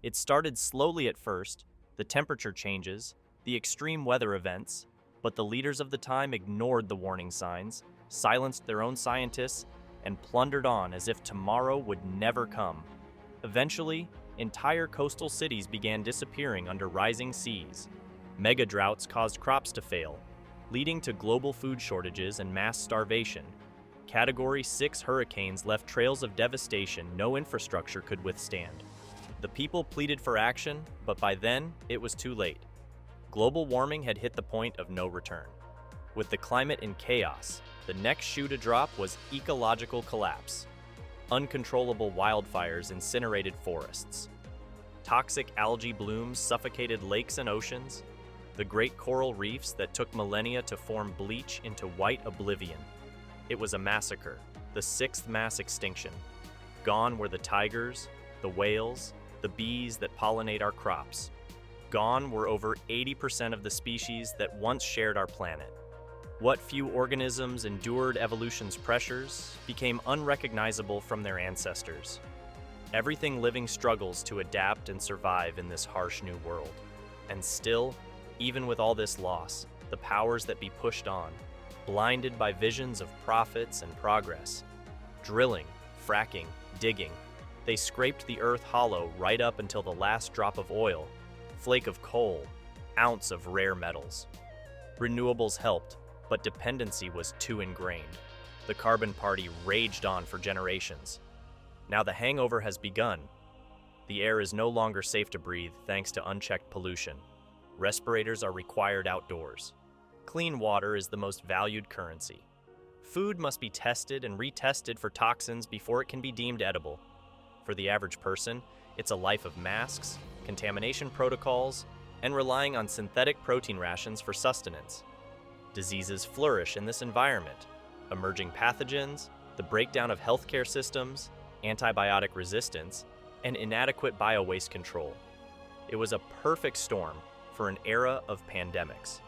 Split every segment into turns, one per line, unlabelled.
It started slowly at first, the temperature changes, the extreme weather events, but the leaders of the time ignored the warning signs, silenced their own scientists, and plundered on as if tomorrow would never come. Eventually, entire coastal cities began disappearing under rising seas. Mega droughts caused crops to fail, leading to global food shortages and mass starvation. Category 6 hurricanes left trails of devastation no infrastructure could withstand. The people pleaded for action, but by then, it was too late. Global warming had hit the point of no return. With the climate in chaos, the next shoe to drop was ecological collapse. Uncontrollable wildfires incinerated forests. Toxic algae blooms suffocated lakes and oceans. The great coral reefs that took millennia to form bleach into white oblivion. It was a massacre, the 6th mass extinction. Gone were the tigers, the whales, the bees that pollinate our crops. Gone were over 80% of the species that once shared our planet. What few organisms endured evolution's pressures became unrecognizable from their ancestors. Everything living struggles to adapt and survive in this harsh new world. And still, even with all this loss, the powers that be pushed on, blinded by visions of profits and progress. Drilling, fracking, digging, they scraped the earth hollow right up until the last drop of oil, flake of coal, ounce of rare metals. Renewables helped, but dependency was too ingrained. The Carbon Party raged on for generations. Now the hangover has begun. The air is no longer safe to breathe thanks to unchecked pollution. Respirators are required outdoors. Clean water is the most valued currency. Food must be tested and retested for toxins before it can be deemed edible. For the average person, it's a life of masks, contamination protocols, and relying on synthetic protein rations for sustenance. Diseases flourish in this environment. Emerging pathogens, the breakdown of healthcare systems, antibiotic resistance, and inadequate biowaste control. It was a perfect storm for an era of pandemics.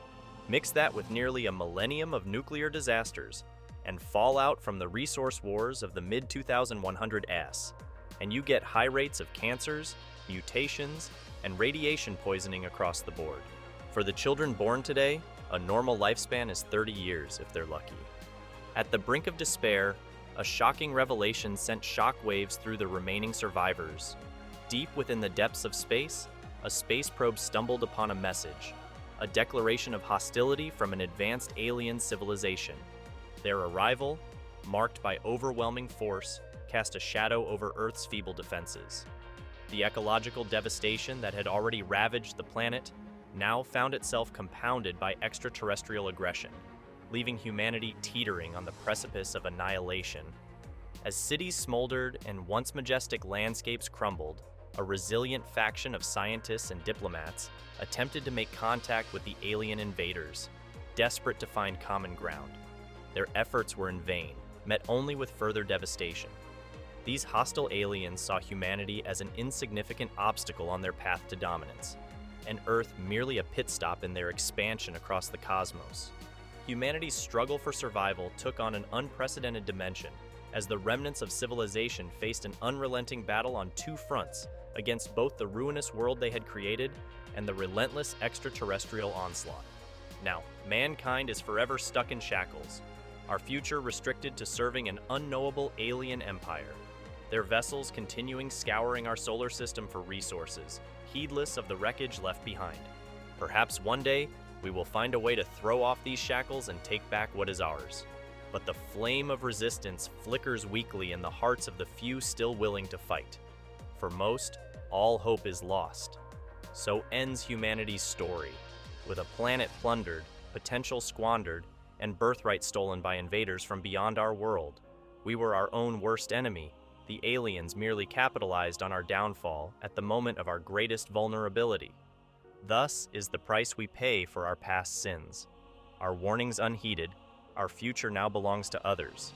Mix that with nearly a millennium of nuclear disasters and fallout from the resource wars of the mid-2100s, and you get high rates of cancers, mutations, and radiation poisoning across the board. For the children born today, a normal lifespan is 30 years if they're lucky. At the brink of despair, a shocking revelation sent shockwaves through the remaining survivors. Deep within the depths of space, a space probe stumbled upon a message, a declaration of hostility from an advanced alien civilization. Their arrival, marked by overwhelming force, cast a shadow over Earth's feeble defenses. The ecological devastation that had already ravaged the planet now found itself compounded by extraterrestrial aggression, leaving humanity teetering on the precipice of annihilation. As cities smoldered and once majestic landscapes crumbled, a resilient faction of scientists and diplomats attempted to make contact with the alien invaders, desperate to find common ground. Their efforts were in vain, met only with further devastation. These hostile aliens saw humanity as an insignificant obstacle on their path to dominance, and Earth merely a pit stop in their expansion across the cosmos. Humanity's struggle for survival took on an unprecedented dimension as the remnants of civilization faced an unrelenting battle on two fronts against both the ruinous world they had created and the relentless extraterrestrial onslaught. Now, mankind is forever stuck in shackles, our future restricted to serving an unknowable alien empire. Their vessels continuing scouring our solar system for resources, heedless of the wreckage left behind. Perhaps one day, we will find a way to throw off these shackles and take back what is ours. But the flame of resistance flickers weakly in the hearts of the few still willing to fight. For most, all hope is lost. So ends humanity's story, with a planet plundered, potential squandered, and birthright stolen by invaders from beyond our world. We were our own worst enemy. The aliens merely capitalized on our downfall at the moment of our greatest vulnerability. Thus is the price we pay for our past sins. Our warnings unheeded, our future now belongs to others.